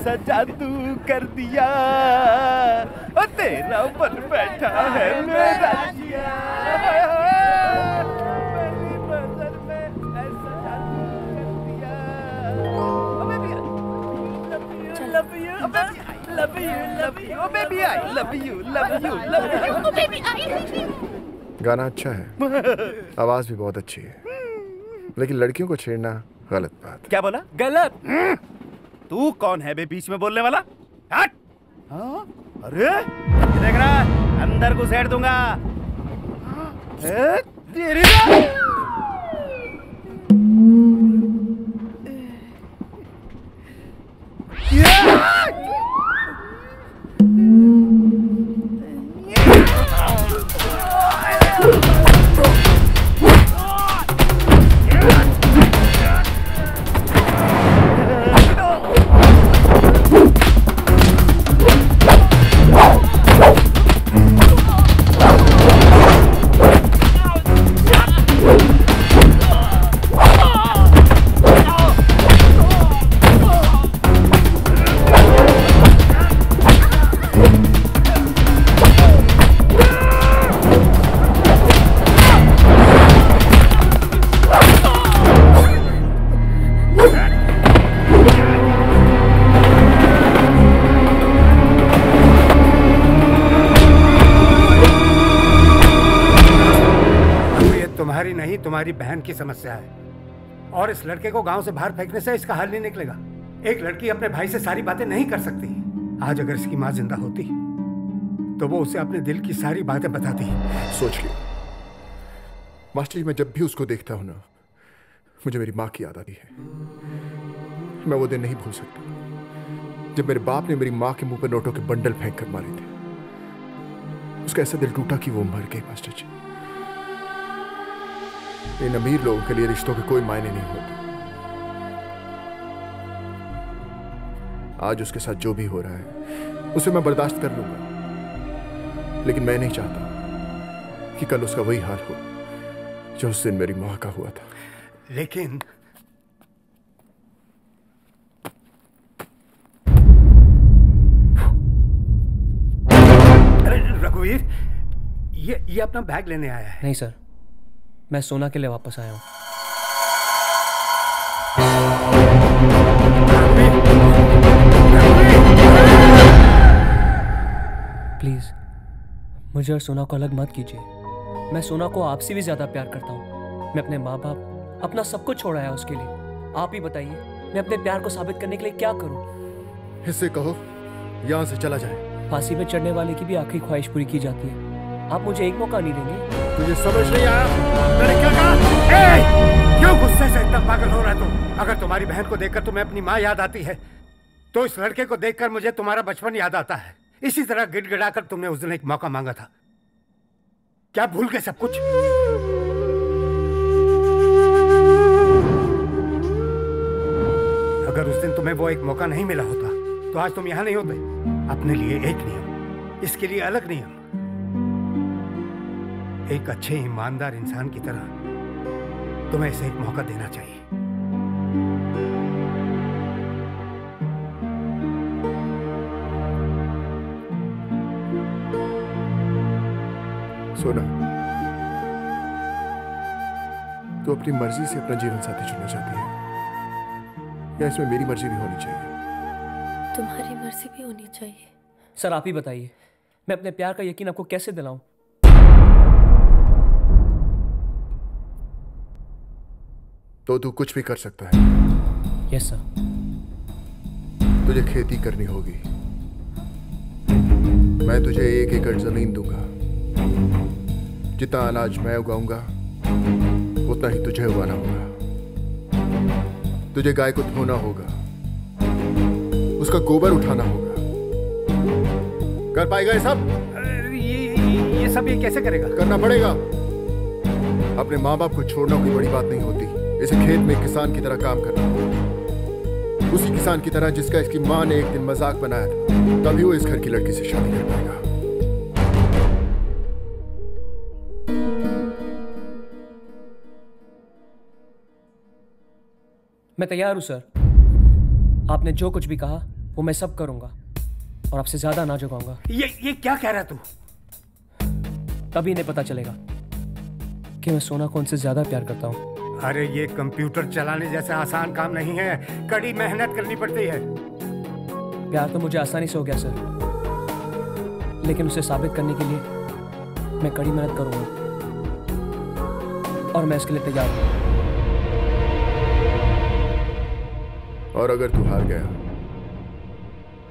ऐसा जादू कर दिया, और तेरा बन बैठा है मेरा जिया। पहली नजर में ऐसा जादू कर दिया। अबे भी love you, love you, love you, oh baby I love you, love you, love you, oh baby I love you। गाना अच्छा है, आवाज भी बहुत अच्छी है, लेकिन लड़कियों को छेड़ना गलत बात। क्या बोला? गलत? तू कौन है बे बीच में बोलने वाला? हट! हाँ? अरे देख रहा, अंदर घुसेड़ दूंगा। तेरी नहीं, तुम्हारी बहन की समस्या है, और इस लड़के को गांव से बाहर फेंकने से इसका हल नहीं निकलेगा। एक लड़की अपने भाई से सारी बातें नहीं कर सकती। आज अगर इसकी माँ जिंदा होती तो वो उसे अपने दिल की सारी बातें बताती। सोच लियो मास्टर जी, मैं जब भी उसको देखता हूं ना, मुझे मेरी माँ की याद आती है। मैं वो दिन नहीं भूल सकता जब मेरे बाप ने मेरी माँ के मुंह पर नोटों के बंडल फेंक कर मारे थे। उसका ऐसा दिल टूटा कि वो मर गई मास्टर जी। इन अमीर लोगों के लिए रिश्तों के कोई मायने नहीं होते। आज उसके साथ जो भी हो रहा है उसे मैं बर्दाश्त कर लूंगा, लेकिन मैं नहीं चाहता कि कल उसका वही हाल हो जो उस दिन मेरी मां का हुआ था। लेकिन रघुवीर, ये अपना बैग लेने आया है। नहीं सर, मैं सोना के लिए वापस आया हूं। प्लीज मुझे और सोना को अलग मत कीजिए। मैं सोना को आपसे भी ज्यादा प्यार करता हूं। मैं अपने माँ बाप, अपना सब कुछ छोड़ा है उसके लिए। आप ही बताइए, मैं अपने प्यार को साबित करने के लिए क्या करूं? इससे कहो यहां से चला जाए। फांसी पे चढ़ने वाले की भी आखिरी ख्वाहिश पूरी की जाती है। आप मुझे एक मौका नहीं देंगे? तुझे समझ नहीं आया मैंने क्या कहा? क्यों गुस्से से इतना पागल हो रहा है तुम? अगर तुम्हारी बहन को देखकर तुम्हें अपनी माँ याद आती है, तो इस लड़के को देखकर मुझे तुम्हारा बचपन याद आता है। इसी तरह गिड़गिड़ाकर तुमने उस दिन एक मौका मांगा था। क्या भूल गए सब कुछ? अगर उस दिन तुम्हें वो एक मौका नहीं मिला होता तो आज तुम यहां नहीं होते। अपने लिए एक नियम, इसके लिए अलग नियम। एक अच्छे ईमानदार इंसान की तरह तुम्हें इसे एक मौका देना चाहिए। सोना, तू अपनी मर्जी से अपना जीवन साथी चुनना चाहती है, या इसमें मेरी मर्जी भी होनी चाहिए? तुम्हारी मर्जी भी होनी चाहिए। सर आप ही बताइए, मैं अपने प्यार का यकीन आपको कैसे दिलाऊं? तो तू कुछ भी कर सकता है। Yes sir. तुझे खेती करनी होगी। मैं तुझे 1 एकड़ जमीन दूंगा। जितना अनाज मैं उगाऊंगा उतना ही तुझे उगाना होगा। तुझे गाय को धोना होगा, उसका गोबर उठाना होगा। कर पाएगा ये सब? ये कैसे करेगा? करना पड़ेगा। अपने माँ बाप को छोड़ना कोई बड़ी बात नहीं होती। इसे खेत में किसान की तरह काम करना होगा, उसी किसान की तरह जिसका इसकी माँ ने एक दिन मजाक बनाया था। तभी वो इस घर की लड़की से शादी कर पाएगा। मैं तैयार हूं सर। आपने जो कुछ भी कहा वो मैं सब करूंगा और आपसे ज्यादा ना झुकाऊंगा। ये क्या कह रहा तू? तभी नहीं पता चलेगा कि मैं सोना को उनसे ज्यादा प्यार करता हूँ। अरे ये कंप्यूटर चलाने जैसा आसान काम नहीं है, कड़ी मेहनत करनी पड़ती है। प्यार तो मुझे आसानी से हो गया सर, लेकिन उसे साबित करने के लिए मैं कड़ी मेहनत करूंगा और मैं इसके लिए तैयार हूं। और अगर तू हार गया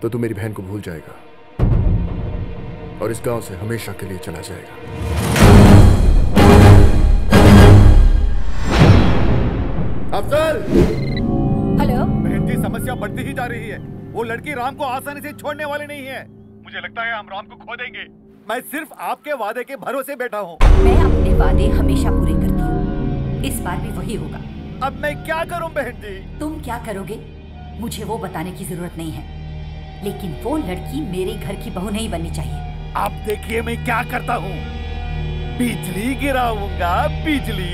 तो तू मेरी बहन को भूल जाएगा और इस गांव से हमेशा के लिए चला जाएगा। अफजल! हेलो। बहन जी, समस्या बढ़ती ही जा रही है। वो लड़की राम को आसानी से छोड़ने वाली नहीं है। मुझे लगता है हम राम को खो देंगे। मैं सिर्फ आपके वादे के भरोसे बैठा हूँ। मैं अपने वादे हमेशा पूरे करती हूँ, इस बार भी वही होगा। अब मैं क्या करूँ बहन जी? तुम क्या करोगे मुझे वो बताने की जरूरत नहीं है, लेकिन वो लड़की मेरे घर की बहू नहीं बननी चाहिए। आप देखिए मैं क्या करता हूँ, बिजली गिराऊंगा, बिजली।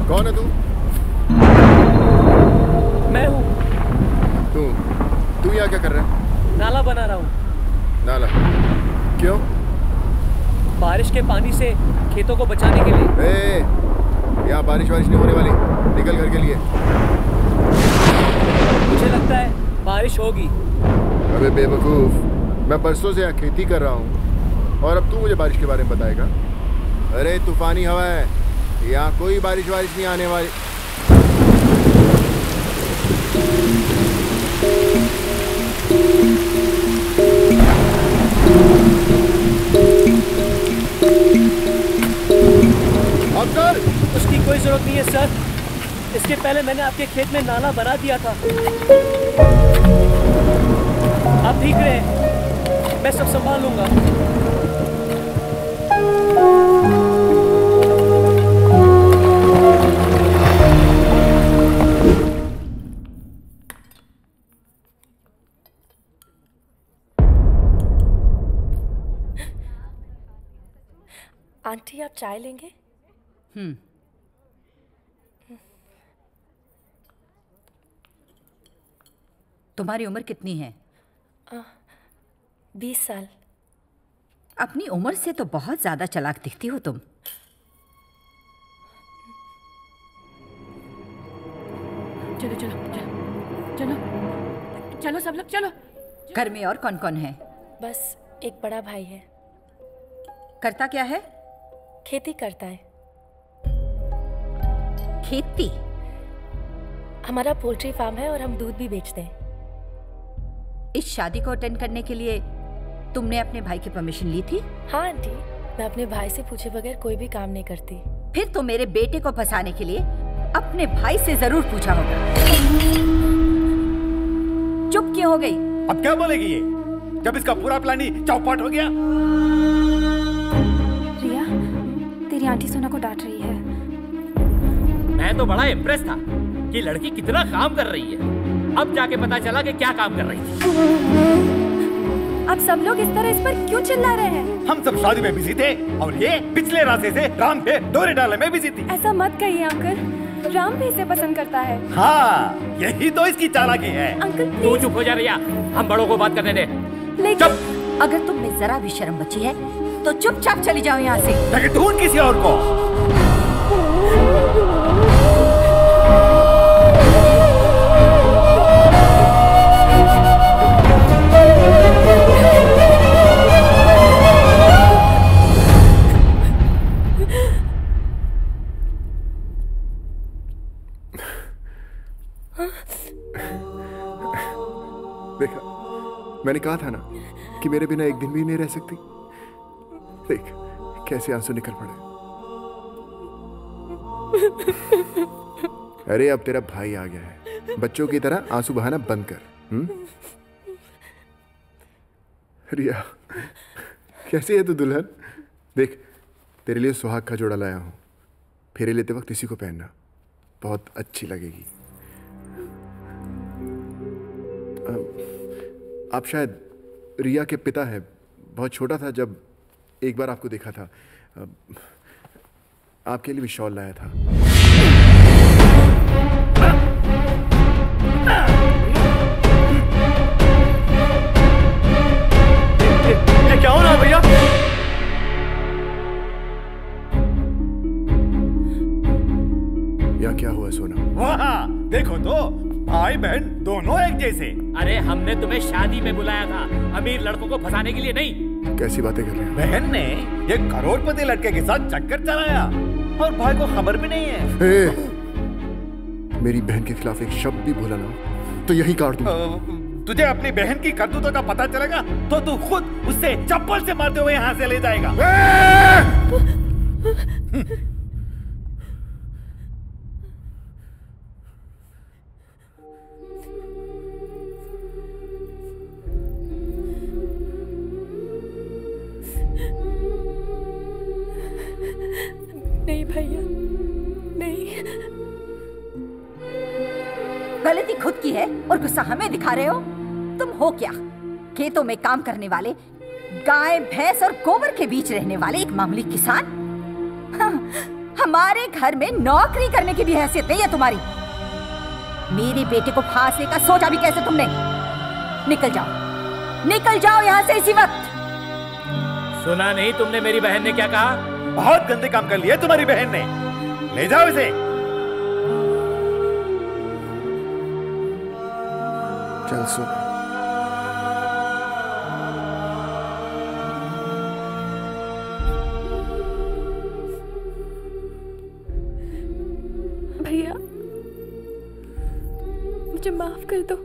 कौन है तू? मैं हूँ। तू यहाँ क्या कर रहा है? नाला बना रहा हूँ। नाला? क्यों? बारिश के पानी से खेतों को बचाने के लिए। यहाँ बारिश नहीं होने वाली, निकल घर के लिए। मुझे लगता है बारिश होगी। अबे बेवकूफ, मैं परसों से यहाँ खेती कर रहा हूँ और अब तू मुझे बारिश के बारे में बताएगा? अरे तूफानी हवा है, यहाँ कोई बारिश नहीं आने वाली। अफजल! उसकी कोई जरूरत नहीं है सर, इसके पहले मैंने आपके खेत में नाला बना दिया था। आप ठीक रहे, मैं सब संभाल लूंगा। आंटी आप चाय लेंगे? तुम्हारी उम्र कितनी है? 20 साल। अपनी उम्र से तो बहुत ज्यादा चालाक दिखती हो तुम। चलो चलो चलो चलो सब लोग चलो। घर में और कौन कौन है? बस एक बड़ा भाई है। करता क्या है? खेती करता है। खेती? हमारा पोल्ट्री फार्म है और हम दूध भी बेचते हैं। इस शादी को अटेंड करने के लिए तुमने अपने भाई की परमिशन ली थी? हाँ आंटी, मैं अपने भाई से पूछे बगैर कोई भी काम नहीं करती। फिर तो मेरे बेटे को फंसाने के लिए अपने भाई से जरूर पूछा होगा। चुप क्यों हो गई? अब क्या बोलेगी ये, जब इसका पूरा प्लान ही चौपट हो गया? रिया, तेरी आंटी सोना को डांट रही है। मैं तो बड़ा इम्प्रेस था कि लड़की कितना काम कर रही है। अब जाके पता चला कि क्या काम कर रही थी। अब सब लोग इस तरह इस पर क्यों चिल्ला रहे हैं? हम सब शादी में बिजी थे और ये पिछले रास्ते से राम पे डोरे डालने में बिजी थी। ऐसा मत कहिए अंकल, राम भी इसे पसंद करता है। हाँ, यही तो इसकी चालाकी है। अंकल तू चुप हो जा रिया, हम बड़ों को बात करने दे। लेकिन अगर तुम में जरा भी शर्म बची है तो चुपचाप चली जाओ यहाँ से। ताकि ढूंढ किसी और को। देखा, मैंने कहा था ना कि मेरे बिना एक दिन भी नहीं रह सकती। देख कैसे आंसू निकल पड़े। अरे अब तेरा भाई आ गया है, बच्चों की तरह आंसू बहाना बंद कर। रिया कैसी है तू दुल्हन? देख तेरे लिए सुहाग का जोड़ा लाया हूं, फेरे लेते वक्त इसी को पहनना, बहुत अच्छी लगेगी। आप शायद रिया के पिता हैं। बहुत छोटा था जब एक बार आपको देखा था। आपके लिए भी शॉल लाया था। ये क्या हो रहा है भैया? या क्या हुआ सोना? वाह, देखो तो भाई बहन दोनों एक जैसे। अरे हमने तुम्हें शादी में बुलाया था, अमीर लड़कों को फंसाने के लिए नहीं। कैसी बातें कर रहे हैं? बहन ने एक करोड़पति लड़के के साथ चक्कर चलाया और भाई को खबर भी नहीं है। मेरी बहन के खिलाफ एक शब्द भी बोला ना तो यही काट दूंगा। तुझे अपनी बहन की करतूतों का पता चलेगा तो तू खुद उससे चप्पल से मारते हुए यहाँ से ले जाएगा। नहीं भैया, नहीं। गलती खुद की है और गुस्सा हमें दिखा रहे हो। तुम हो क्या? खेतों में काम करने वाले, गाय भैंस और गोबर के बीच रहने वाले एक मामूली किसान। हाँ, हमारे घर में नौकरी करने की भी हैसियत नहीं है तुम्हारी। मेरे बेटे को फांसने का सोचा भी कैसे तुमने? निकल जाओ यहाँ से इसी वक्त। सुना नहीं तुमने मेरी बहन ने क्या कहा? बहुत गंदे काम कर लिए तुम्हारी बहन ने। ले जाओ इसे। चल सुन, भैया मुझे माफ कर दो।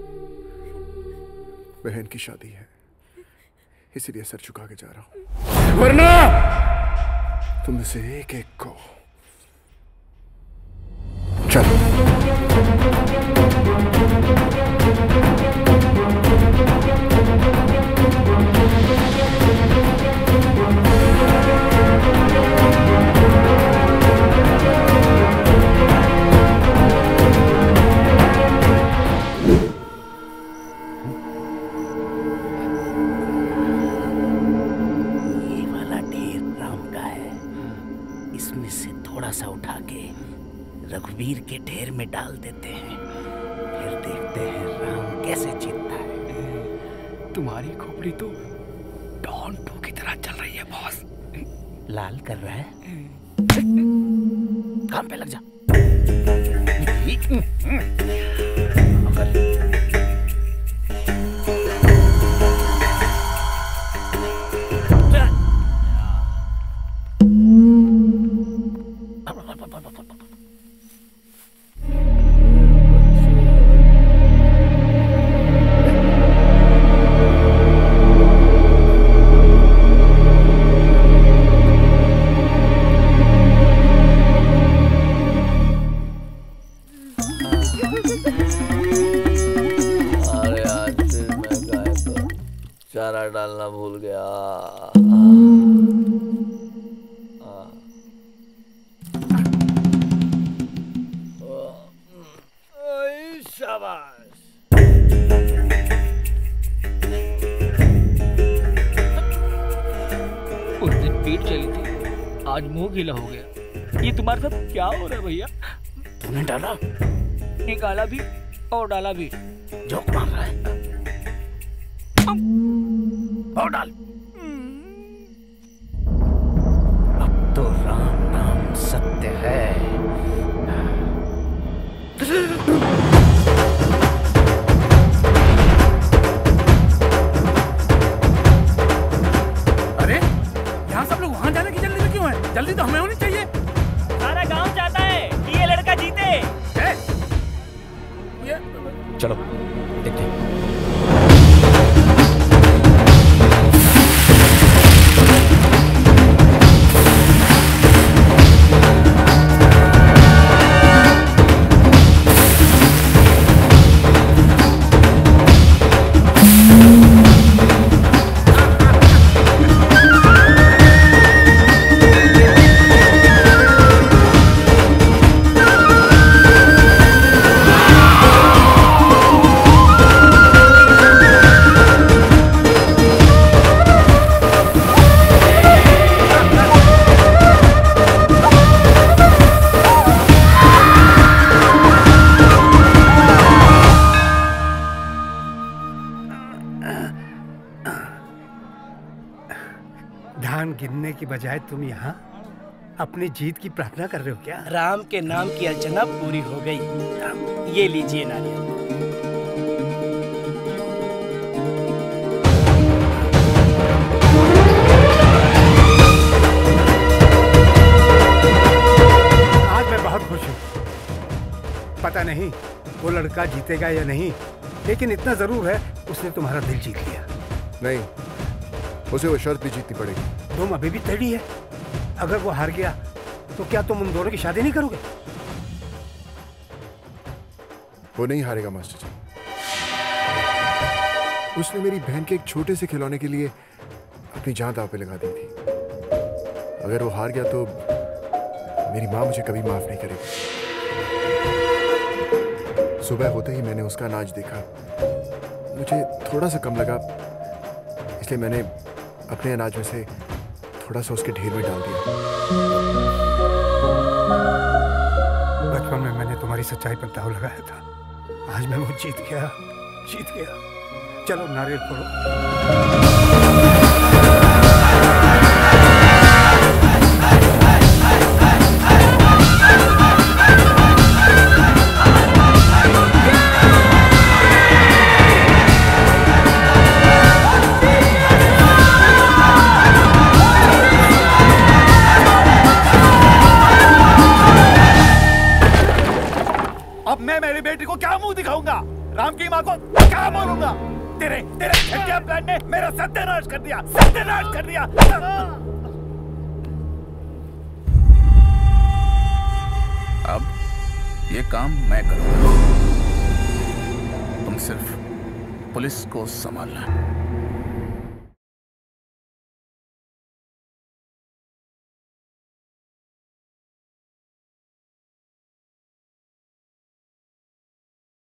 बहन की शादी है इसीलिए सर झुका के जा रहा हूं, वरना तुम से एक एक को। चलो। रघुवीर के ढेर में डाल देते हैं, फिर देखते हैं राम कैसे जीतता है। तुम्हारी खोपड़ी तो डॉन 2 की तरह चल रही है बॉस। लाल कर रहा है, काम पे लग जा। चारा डालना भूल गया। शाबाश। उस दिन पीठ चली थी, आज मुंह गीला हो गया। ये तुम्हारे साथ क्या हो रहा है भैया? तूने डाला? निकाला भी और डाला भी। जोक मार रहा है। और डाल। अब तो राम नाम सत्य है। अरे यहाँ सब लोग वहाँ जाने की जल्दी में क्यों है? जल्दी तो हमें होनी चाहिए। सारा गांव चाहता है कि ये लड़का जीते। चलो देखते हैं। राम गिनने की बजाय तुम यहाँ अपनी जीत की प्रार्थना कर रहे हो क्या? राम के नाम की अर्चना पूरी हो गई। ये लीजिए नारियल। आज मैं बहुत खुश हूँ। पता नहीं वो लड़का जीतेगा या नहीं, लेकिन इतना जरूर है उसने तुम्हारा दिल जीत लिया। नहीं, उसे वो शर्त भी जीतनी पड़ेगी। तुम अभी भी टेढ़ी है। अगर वो हार गया तो क्या तुम उन दोनों की शादी नहीं करोगे? वो नहीं हारेगा मास्टर जी। उसने मेरी बहन के एक छोटे से खिलौने के लिए अपनी जान दांव पे लगा दी थी। अगर वो हार गया तो मेरी माँ मुझे कभी माफ नहीं करेगी। सुबह होते ही मैंने उसका अनाज देखा, मुझे थोड़ा सा कम लगा, इसलिए मैंने अपने अनाज में से थोड़ा सा उसके ढेर में डाल दिया। बचपन में मैंने तुम्हारी सच्चाई पर दाव लगाया था, आज मैं वो जीत गया। चलो नारियल फोड़ो। अब मैं मेरी बेटी को क्या मुंह दिखाऊंगा? राम की माँ को क्या बोलूंगा? तेरे घटिया प्लान ने मेरा सत्यानाश कर दिया, सत्यानाश कर दिया। अब ये काम मैं करूंगा, तुम सिर्फ पुलिस को संभालना।